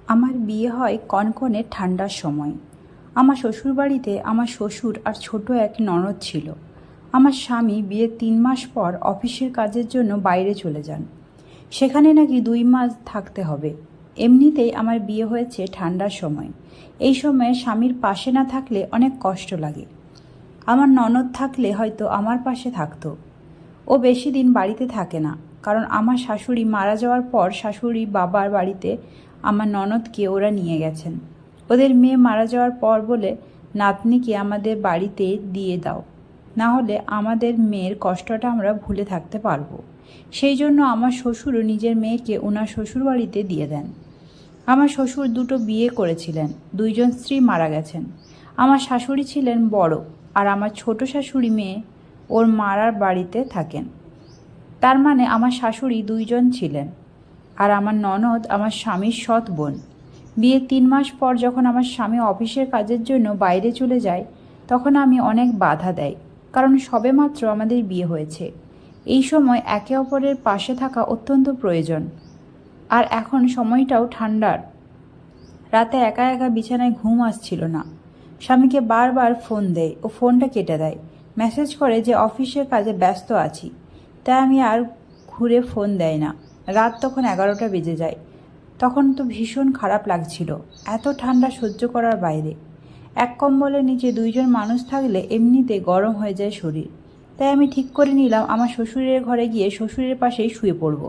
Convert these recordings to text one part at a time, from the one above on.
আমার বিয়ে হয় কনকনে ঠান্ডার সময়। আমার শ্বশুরবাড়িতে আমার শ্বশুর আর ছোট এক ননদ ছিল। আমার স্বামী বিয়ের 3 মাস পর অফিসের কাজের জন্য বাইরে চলে যান। সেখানে নাকি 2 মাস থাকতে হবে। এমনিতেই আমার বিয়ে হয়েছে ঠান্ডার সময়। এই সময়ে স্বামীর পাশে না থাকলে অনেক কষ্ট লাগে। আমার ননদ থাকলে হয়তো আমার পাশে থাকতো। ও বেশি দিন বাড়িতে থাকে না, কারণ আমার শাশুড়ি মারা যাওয়ার পর শাশুড়ি বাবার বাড়িতে আমার ননদকে ওরা নিয়ে গেছেন। ওদের মেয়ে মারা যাওয়ার পর বলে, নাতনিকে আমাদের বাড়িতে দিয়ে দাও, না হলে আমাদের মেয়ের কষ্টটা আমরা ভুলে থাকতে পারবো। সেই জন্য আমার শ্বশুরও নিজের মেয়েকে ওনার শ্বশুর বাড়িতে দিয়ে দেন। আমার শ্বশুর 2টো বিয়ে করেছিলেন, 2জন স্ত্রী মারা গেছেন। আমার শাশুড়ি ছিলেন বড়, আর আমার ছোট শাশুড়ি মেয়ে ওর মারার বাড়িতে থাকেন। তার মানে আমার শাশুড়ি 2জন ছিলেন। আর আমার ননদ আমার স্বামীর সৎ বোন। বিয়ের 3 মাস পর যখন আমার স্বামী অফিসের কাজের জন্য বাইরে চলে যায়, তখন আমি অনেক বাধা দেয়, কারণ সবেমাত্র আমাদের বিয়ে হয়েছে। এই সময় একে অপরের পাশে থাকা অত্যন্ত প্রয়োজন। আর এখন সময়টাও ঠান্ডার। রাতে একা একা বিছানায় ঘুম আসছিল না। স্বামীকে বারবার ফোন দেয়, ও ফোনটা কেটে দেয়। মেসেজ করে যে অফিসের কাজে ব্যস্ত আছি। তাই আমি আর ঘুরে ফোন দেয় না। রাত তখন 11টা বেজে যায়। তখন তো ভীষণ খারাপ লাগছিল, এত ঠান্ডা সহ্য করার বাইরে। এক কম্বলের নিচে 2জন মানুষ থাকলে এমনিতে গরম হয়ে যায় শরীর। তাই আমি ঠিক করে নিলাম আমার শ্বশুরের ঘরে গিয়ে শ্বশুরের পাশেই শুয়ে পড়ব।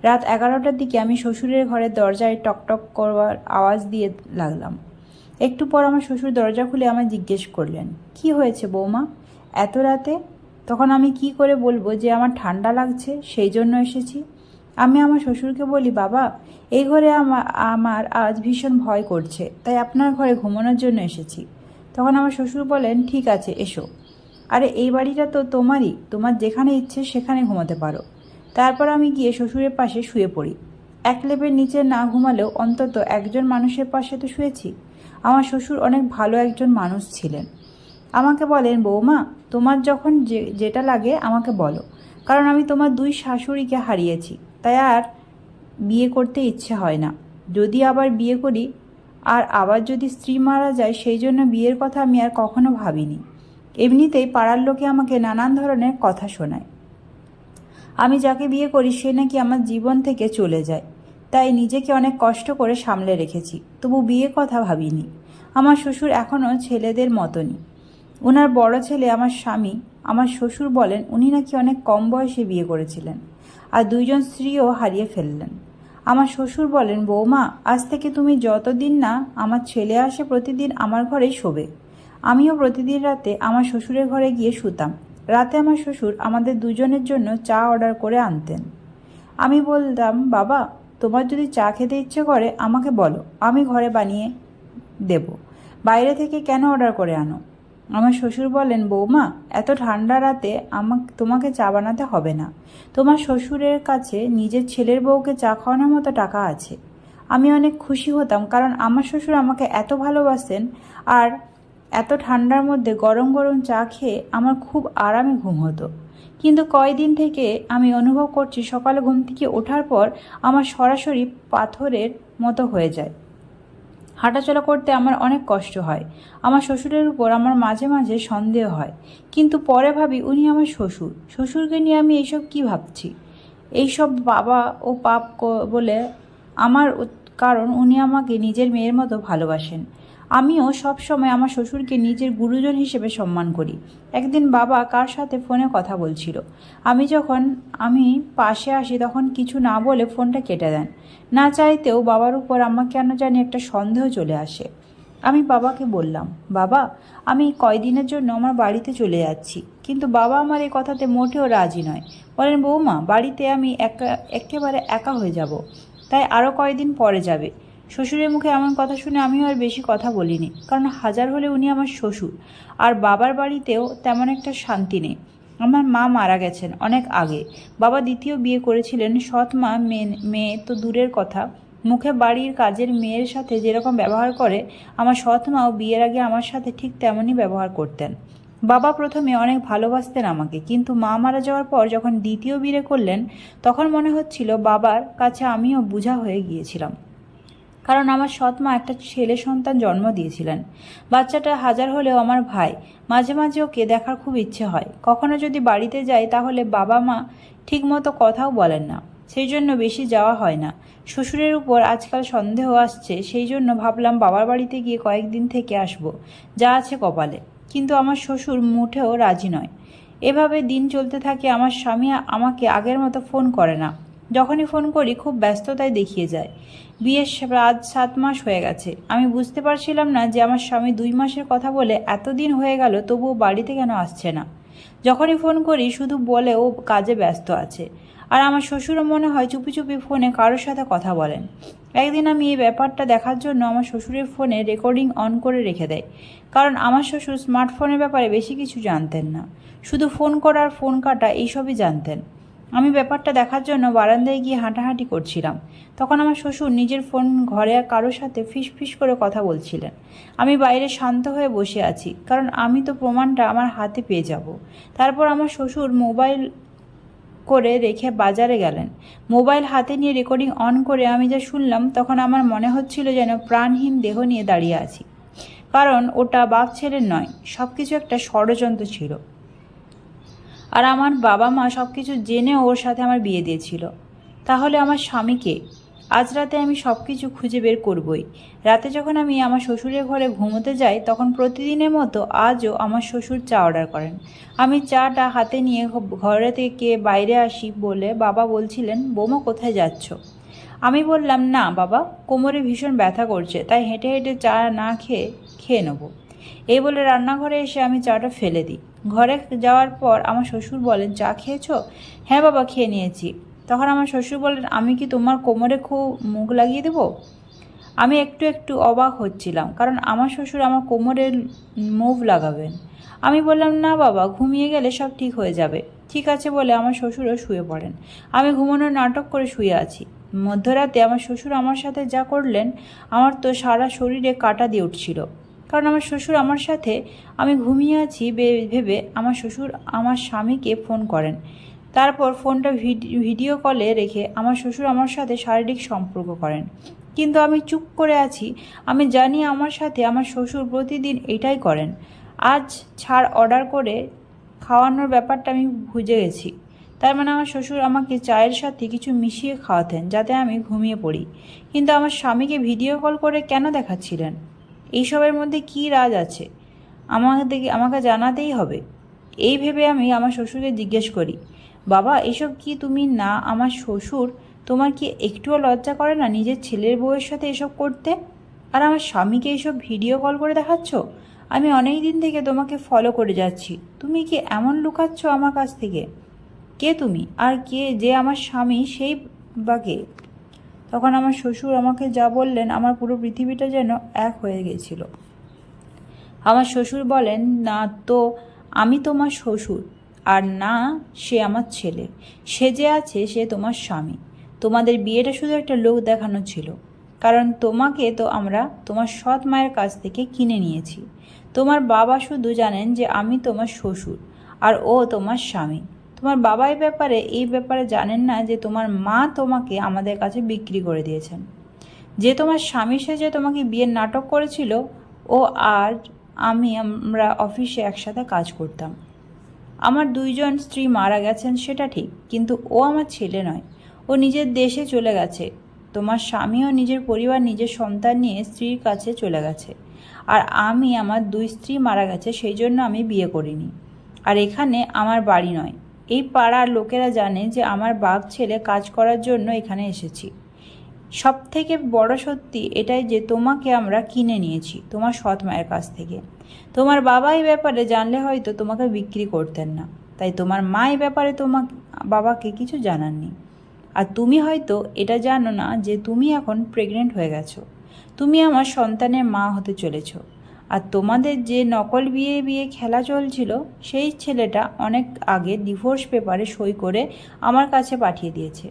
রাত 11টার দিকে আমি শ্বশুরের ঘরের দরজায় টকটক করবার আওয়াজ দিয়ে লাগলাম। একটু পর আমার শ্বশুর দরজা খুলে আমায় জিজ্ঞেস করলেন, কি হয়েছে বৌমা, এত রাতে? তখন আমি কি করে বলবো যে আমার ঠান্ডা লাগছে, সেই জন্য এসেছি। আমি আমার শ্বশুরকে বলি, বাবা, এই ঘরে আমার আজ ভীষণ ভয় করছে, তাই আপনার ঘরে ঘুমানোর জন্য এসেছি। তখন আমার শ্বশুর বলেন, ঠিক আছে, এসো। আরে এই বাড়িটা তো তোমারই, তোমার যেখানে ইচ্ছে সেখানে ঘুমাতে পারো। তারপর আমি গিয়ে শ্বশুরের পাশে শুয়ে পড়ি। এক লেপের নিচে না ঘুমালেও অন্তত একজন মানুষের পাশে তো শুয়েছি। আমার শ্বশুর অনেক ভালো একজন মানুষ ছিলেন। আমাকে বলেন, বৌমা, তোমার যখন যেটা লাগে আমাকে বলো, কারণ আমি তোমার 2 শাশুড়িকে হারিয়েছি, তাই আর বিয়ে করতে ইচ্ছে হয় না। যদি আবার বিয়ে করি আর আবার যদি স্ত্রী মারা যায়, সেই জন্য বিয়ের কথা আমি আর কখনো ভাবিনি। এমনিতেই পাড়ার লোকে আমাকে নানান ধরনের কথা শোনায়। আমি যাকে বিয়ে করি সে নাকি আমার জীবন থেকে চলে যায়। তাই নিজেকে অনেক কষ্ট করে সামলে রেখেছি, তবু বিয়ে কথা ভাবিনি। আমার শ্বশুর এখনও ছেলেদের মতনই। ওনার বড় ছেলে আমার স্বামী। আমার শ্বশুর বলেন উনি নাকি অনেক কম বয়সে বিয়ে করেছিলেন, আর 2জন স্ত্রীও হারিয়ে ফেললেন। আমার শ্বশুর বলেন, বৌমা, আজ থেকে তুমি যতদিন না আমার ছেলে আসে প্রতিদিন আমার ঘরেই শোবে। আমিও প্রতিদিন রাতে আমার শ্বশুরের ঘরে গিয়ে শুতাম। রাতে আমার শ্বশুর আমাদের 2জনের জন্য চা অর্ডার করে আনতেন। আমি বলতাম, বাবা, তোমার যদি চা খেতে ইচ্ছে করে আমাকে বলো, আমি ঘরে বানিয়ে দেব। বাইরে থেকে কেন অর্ডার করে আনো? আমার শ্বশুর বলেন, বৌমা, এত ঠান্ডা রাতে তোমাকে চা বানাতে হবে না। তোমার শ্বশুরের কাছে নিজের ছেলের বউকে চা খাওয়ানোর মতো টাকা আছে। আমি অনেক খুশি হতাম, কারণ আমার শ্বশুর আমাকে এত ভালোবাসেন। আর এত ঠান্ডার মধ্যে গরম গরম চা খেয়ে আমার খুব আরামে ঘুম হতো। কিন্তু কয়দিন থেকে আমি অনুভব করছি সকালে ঘুম থেকে ওঠার পর আমার সরাসরি পাথরের মতো হয়ে যায়। হাঁটাচলা করতে আমার অনেক কষ্ট হয়। আমার শ্বশুরের উপর আমার মাঝে মাঝে সন্দেহ হয়, কিন্তু পরে ভাবি উনি আমার শ্বশুরকে নিয়ে আমি এইসব কি ভাবছি। এইসব বাবা ও পাপ বলে আমার, কারণ উনি আমাকে নিজের মেয়ের মতো ভালোবাসেন। আমিও সব সময় আমার শ্বশুরকে নিজের গুরুজন হিসেবে সম্মান করি। একদিন বাবা কার সাথে ফোনে কথা বলছিল। আমি পাশে আসি তখন কিছু না বলে ফোনটা কেটে দেন। না চাইতেও বাবার উপর আমার কেন জানি একটা সন্দেহ চলে আসে। আমি বাবাকে বললাম, বাবা, আমি কয়দিনের জন্য আমার বাড়িতে চলে যাচ্ছি। কিন্তু বাবা আমার এই কথাতে মোটেও রাজি নয়। বলেন, বৌমা, বাড়িতে আমি একেবারে একা হয়ে যাব, তাই আরও কয়দিন পরে যাবে। শ্বশুরের মুখে এমন কথা শুনে আমিও আর বেশি কথা বলিনি, কারণ হাজার হলে উনি আমার শ্বশুর। আর বাবার বাড়িতেও তেমন একটা শান্তি নেই। আমার মা মারা গেছেন অনেক আগে। বাবা দ্বিতীয় বিয়ে করেছিলেন। সৎ মা মেয়ে তো দূরের কথা, মুখে বাড়ির কাজের মেয়ের সাথে যেরকম ব্যবহার করে, আমার সৎ মাও বিয়ের আগে আমার সাথে ঠিক তেমনই ব্যবহার করতেন। বাবা প্রথমে অনেক ভালোবাসতেন আমাকে, কিন্তু মা মারা যাওয়ার পর যখন দ্বিতীয় বিয়ে করলেন, তখন মনে হচ্ছিল বাবার কাছে আমিও বোঝা হয়ে গিয়েছিলাম। কারণ আমার সৎ মা একটা ছেলে সন্তান জন্ম দিয়েছিলেন। বাচ্চাটা হাজার হলেও আমার ভাই। মাঝে মাঝে ওকে দেখার খুব ইচ্ছে হয়। কখনো যদি বাড়িতে যাই তাহলে বাবা মা ঠিকমতো কথাও বলেন না, সেই জন্য বেশি যাওয়া হয় না। শ্বশুরের উপর আজকাল সন্দেহ আসছে, সেই জন্য ভাবলাম বাবার বাড়িতে গিয়ে কয়েকদিন থেকে আসবো, যা আছে কপালে। কিন্তু আমার শ্বশুর মুঠেও রাজি নয়। এভাবে দিন চলতে থাকে। আমার স্বামী আমাকে আগের মতো ফোন করে না। যখনই ফোন করি খুব ব্যস্ততায় দেখিয়ে যায়। বিয়ের আজ 7 মাস হয়ে গেছে। আমি বুঝতে পারছিলাম না যে আমার স্বামী 2 মাসের কথা বলে এতদিন হয়ে গেল তবুও বাড়িতে কেন আসছে না। যখনই ফোন করি শুধু বলে ও কাজে ব্যস্ত আছে। আর আমার শ্বশুরও মনে হয় চুপি চুপি ফোনে কারোর সাথে কথা বলেন। একদিন আমি এই ব্যাপারটা দেখার জন্য আমার শ্বশুরের ফোনে রেকর্ডিং অন করে রেখে দেয়, কারণ আমার শ্বশুর স্মার্টফোনের ব্যাপারে বেশি কিছু জানতেন না, শুধু ফোন করার ফোন কাটা এইসবই জানতেন। আমি ব্যাপারটা দেখার জন্য বারান্দায় গিয়ে হাঁটাহাঁটি করছিলাম। তখন আমার শ্বশুর নিজের ফোন ঘরে কারোর সাথে ফিস ফিস করে কথা বলছিলেন। আমি বাইরে শান্ত হয়ে বসে আছি, কারণ আমি তো প্রমাণটা আমার হাতে পেয়ে যাব। তারপর আমার শ্বশুর মোবাইল করে রেখে বাজারে গেলেন। মোবাইল হাতে নিয়ে রেকর্ডিং অন করে আমি যা শুনলাম তখন আমার মনে হচ্ছিল যেন প্রাণহীন দেহ নিয়ে দাঁড়িয়ে আছি, কারণ ওটা বাপ ছেলের নয়, সব কিছু একটা ষড়যন্ত্র ছিল। আর আমার বাবা মা সব কিছু জেনে ওর সাথে আমার বিয়ে দিয়েছিল। তাহলে আমার স্বামীকে আজ রাতে আমি সব কিছু খুঁজে বের করবই। রাতে যখন আমি আমার শ্বশুরের ঘরে ঘুমোতে যাই তখন প্রতিদিনের মতো আজও আমার শ্বশুর চা অর্ডার করেন। আমি চাটা হাতে নিয়ে ঘরে থেকে বাইরে আসি বলে বাবা বলছিলেন, বৌমা কোথায় যাচ্ছ? আমি বললাম, না বাবা, কোমরে ভীষণ ব্যথা করছে, তাই হেঁটে হেঁটে চা না খেয়ে নেবো। এই বলে রান্নাঘরে এসে আমি চাটা ফেলে দিই। ঘরে যাওয়ার পর আমার শ্বশুর বলেন, চা খেয়েছো? হ্যাঁ বাবা, খেয়ে নিয়েছি। তখন আমার শ্বশুর বলেন, আমি কি তোমার কোমরে খুব মুখ লাগিয়ে দেবো? আমি একটু একটু অবাক হচ্ছিলাম, কারণ আমার শ্বশুর আমার কোমরে মুভ লাগাবেন। আমি বললাম, না বাবা, ঘুমিয়ে গেলে সব ঠিক হয়ে যাবে। ঠিক আছে বলে আমার শ্বশুরও শুয়ে পড়েন। আমি ঘুমানোর নাটক করে শুয়ে আছি। মধ্যরাতে আমার শ্বশুর আমার সাথে যা করলেন, আমার তো সারা শরীরে কাঁটা দিয়ে উঠছিল। কারণ আমার শ্বশুর আমার সাথে আমি ঘুমিয়ে আছি ভেবে আমার শ্বশুর আমার স্বামীকে ফোন করেন। তারপর ফোনটা ভিডিও কলে রেখে আমার শ্বশুর আমার সাথে শারীরিক সম্পর্ক করেন। কিন্তু আমি চুপ করে আছি। আমি জানি আমার সাথে আমার শ্বশুর প্রতিদিন এটাই করেন। আজ ছাড় অর্ডার করে খাওয়ানোর ব্যাপারটা আমি বুঝে গেছি। তার মানে আমার শ্বশুর আমাকে চায়ের সাথে কিছু মিশিয়ে খাওয়াতেন যাতে আমি ঘুমিয়ে পড়ি। কিন্তু আমার স্বামীকে ভিডিও কল করে কেন দেখাচ্ছিলেন? এইসবের মধ্যে কী রাজ আছে? আমাকে জানাতেই হবে। এই ভেবে আমি আমার শ্বশুরকে জিজ্ঞেস করি, বাবা, এসব কি তুমি না? আমার শ্বশুর, তোমার কি একটুও লজ্জা করে না নিজের ছেলের বউয়ের সাথে এসব করতে? আর আমার স্বামীকে এইসব ভিডিও কল করে দেখাচ্ছ? আমি অনেক দিন থেকে তোমাকে ফলো করে যাচ্ছি, তুমি কি এমন লুকাচ্ছ আমার কাছ থেকে? কে তুমি? আর কে যে আমার স্বামী, সেই বা কে? তখন আমার শ্বশুর আমাকে যা বললেন, আমার পুরো পৃথিবীটা যেন এক হয়ে গেছিল। আমার শ্বশুর বলেন, না তো আমি তোমার শ্বশুর, আর না সে আমার ছেলে। সে যে আছে সে তোমার স্বামী। তোমাদের বিয়েটা শুধু একটা লোক দেখানো ছিল, কারণ তোমাকে তো আমরা তোমার সৎ মায়ের কাছ থেকে কিনে নিয়েছি। তোমার বাবা শুধু জানেন যে আমি তোমার শ্বশুর আর ও তোমার স্বামী। তোমার বাবা এই ব্যাপারে জানেন না যে তোমার মা তোমাকে আমাদের কাছে বিক্রি করে দিয়েছেন। যে তোমার স্বামী সেজে তোমাকে বিয়ের নাটক করেছিল, ও আর আমরা অফিসে একসাথে কাজ করতাম। আমার 2 জন স্ত্রী মারা গেছেন সেটা ঠিক, কিন্তু ও আমার ছেলে নয়। ও নিজের দেশে চলে গেছে। তোমার স্বামীও নিজের পরিবার, নিজের সন্তান নিয়ে স্ত্রীর কাছে চলে গেছে। আর আমার 2 স্ত্রী মারা গেছে, সেই জন্য আমি বিয়ে করিনি। আর এখানে আমার বাড়ি নয়। এই পাড়ার লোকেরা জানে যে আমার বাপ ছেলে কাজ করার জন্য এখানে এসেছি। সব থেকে বড় সত্যি এটাই যে তোমাকে আমরা কিনে নিয়েছি তোমার সৎ মায়ের কাছ থেকে। তোমার বাবা এই ব্যাপারে জানলে হয়তো তোমাকে বিক্রি করতেন না, তাই তোমার মা এই ব্যাপারে বাবাকে কিছু জানাননি। আর তুমি হয়তো এটা জানো না যে তুমি এখন প্রেগনেন্ট হয়ে গেছো। তুমি আমার সন্তানের মা হতে চলেছ। আর তোমাদের যে নকল বিয়ে খেলা চলছিল, সেই ছেলেটা অনেক আগে ডিভোর্স পেপারে সই করে আমার কাছে পাঠিয়ে দিয়েছে।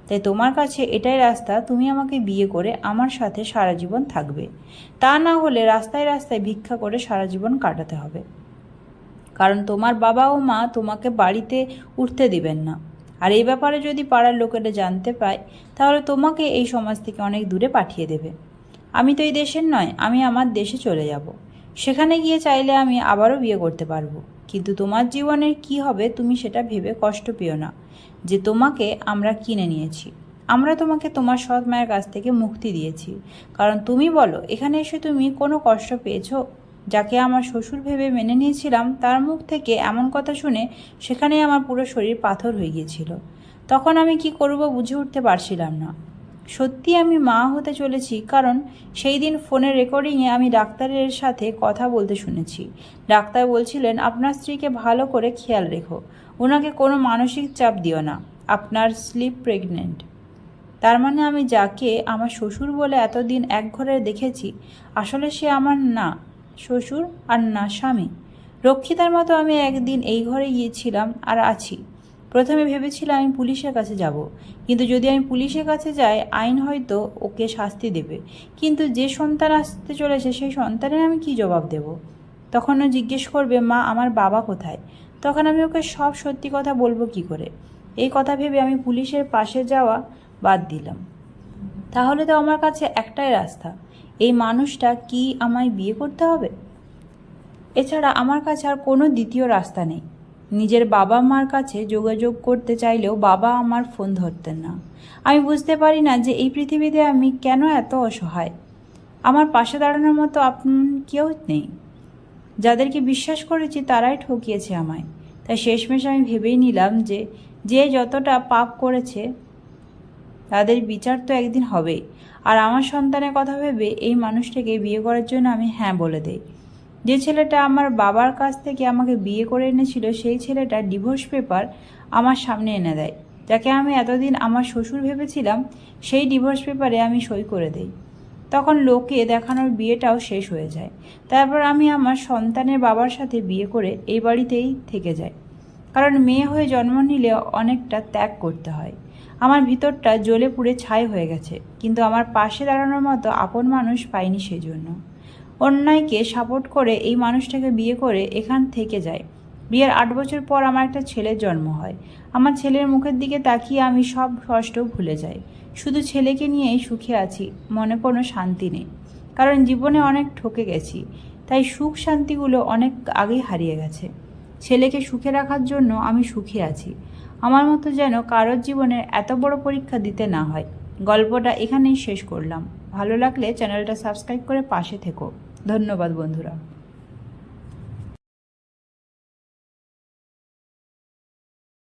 তাই তোমার কাছে এটাই রাস্তা, তুমি আমাকে বিয়ে করে আমার সাথে সারা জীবন থাকবে। তা না হলে রাস্তায় রাস্তায় ভিক্ষা করে সারা জীবন কাটাতে হবে, কারণ তোমার বাবা ও মা তোমাকে বাড়িতে উঠতে দিবেন না। আর এই ব্যাপারে যদি পাড়ার লোকেরা জানতে পায়, তাহলে তোমাকে এই সমাজ থেকে অনেক দূরে পাঠিয়ে দেবে। আমি তো এই দেশের নয়, আমি আমার দেশে চলে যাব। সেখানে গিয়ে চাইলে আমি আবারও বিয়ে করতে পারবো। কিন্তু তোমার জীবনের কি হবে তুমি সেটা ভেবে কষ্ট পেও না, যে তোমাকে আমরা কিনে নিয়েছি। আমরা তোমাকে তোমার সৎ মায়ের কাছ থেকে মুক্তি দিয়েছি, কারণ তুমি বলো এখানে এসে তুমি কোনো কষ্ট পেয়েছো? যাকে আমার শ্বশুর ভেবে মেনে নিয়েছিলাম তার মুখ থেকে এমন কথা শুনে সেখানে আমার পুরো শরীর পাথর হয়ে গিয়েছিল। তখন আমি কি করব বুঝে উঠতে পারছিলাম না। সত্যি আমি মা হতে চলেছি, কারণ সেই দিন ফোনের রেকর্ডিংয়ে আমি ডাক্তারের সাথে কথা বলতে শুনেছি। ডাক্তার বলছিলেন, আপনার স্ত্রীকে ভালো করে খেয়াল রেখো, ওনাকে কোনো মানসিক চাপ দিও না, আপনার স্লিপ প্রেগনেন্ট। তার মানে আমি যাকে আমার শ্বশুর বলে এতদিন এক ঘরে দেখেছি, আসলে সে আমার না শ্বশুর আর না স্বামী। রক্ষিতার মতো আমি একদিন এই ঘরে গিয়েছিলাম আর আছি। প্রথমে ভেবেছিলাম আমি পুলিশের কাছে যাব, কিন্তু যদি আমি পুলিশের কাছে যাই আইন হয়তো ওকে শাস্তি দেবে, কিন্তু যে সন্তান আসতে চলেছে সেই সন্তানের আমি কি জবাব দেব? তখন ও জিজ্ঞেস করবে, মা আমার বাবা কোথায়? তখন আমি ওকে সব সত্যি কথা বলবো কি করে? এই কথা ভেবে আমি পুলিশের পাশে যাওয়া বাদ দিলাম। তাহলে তো আমার কাছে একটাই রাস্তা, এই মানুষটা কি আমায় বিয়ে করতে হবে? এছাড়া আমার কাছে আর কোনো দ্বিতীয় রাস্তা নেই। নিজের বাবা মার কাছে যোগাযোগ করতে চাইলেও বাবা আমার ফোন ধরতেন না। আমি বুঝতে পারি না যে এই পৃথিবীতে আমি কেন এত অসহায়। আমার পাশে দাঁড়ানোর মতো আপন কেউ নেই। যাদেরকে বিশ্বাস করেছি তারাই ঠকিয়েছে আমায়। তাই শেষমেশ আমি ভেবেই নিলাম যে যে যতটা পাপ করেছে তাদের বিচার তো একদিন হবেই। আর আমার সন্তানের কথা ভেবে এই মানুষটাকে বিয়ে করার জন্য আমি হ্যাঁ বলে দেই। যে ছেলেটা আমার বাবার কাছ থেকে আমাকে বিয়ে করে এনেছিল সেই ছেলেটা ডিভোর্স পেপার আমার সামনে এনে দেয়। যাকে আমি এতদিন আমার শ্বশুর ভেবেছিলাম সেই ডিভোর্স পেপারে আমি সই করে দেই। তখন লোকে দেখানোর বিয়েটাও শেষ হয়ে যায়। তারপর আমি আমার সন্তানের বাবার সাথে বিয়ে করে এই বাড়িতেই থেকে যাই, কারণ মেয়ে হয়ে জন্ম নিলে অনেকটা ত্যাগ করতে হয়। আমার ভিতরটা জ্বলে পুড়ে ছাই হয়ে গেছে, কিন্তু আমার পাশে দাঁড়ানোর মতো আপন মানুষ পাইনি। সেজন্য অন্যায়কে সাপোর্ট করে এই মানুষটাকে বিয়ে করে এখান থেকে যায়। বিয়ের 8 বছর পর আমার একটা ছেলের জন্ম হয়। আমার ছেলের মুখের দিকে তাকিয়ে আমি সব কষ্ট ভুলে যাই। শুধু ছেলেকে নিয়েই সুখে আছি, মনে কোনো শান্তি নেই, কারণ জীবনে অনেক ঠকে গেছি। তাই সুখ শান্তিগুলো অনেক আগেই হারিয়ে গেছে। ছেলেকে সুখে রাখার জন্য আমি সুখে আছি। আমার মতো যেন কারোর জীবনের এত বড় পরীক্ষা দিতে না হয়। গল্পটা এখানেই শেষ করলাম। ভালো লাগলে চ্যানেলটা সাবস্ক্রাইব করে পাশে থেকো। ধন্যবাদ বন্ধুরা।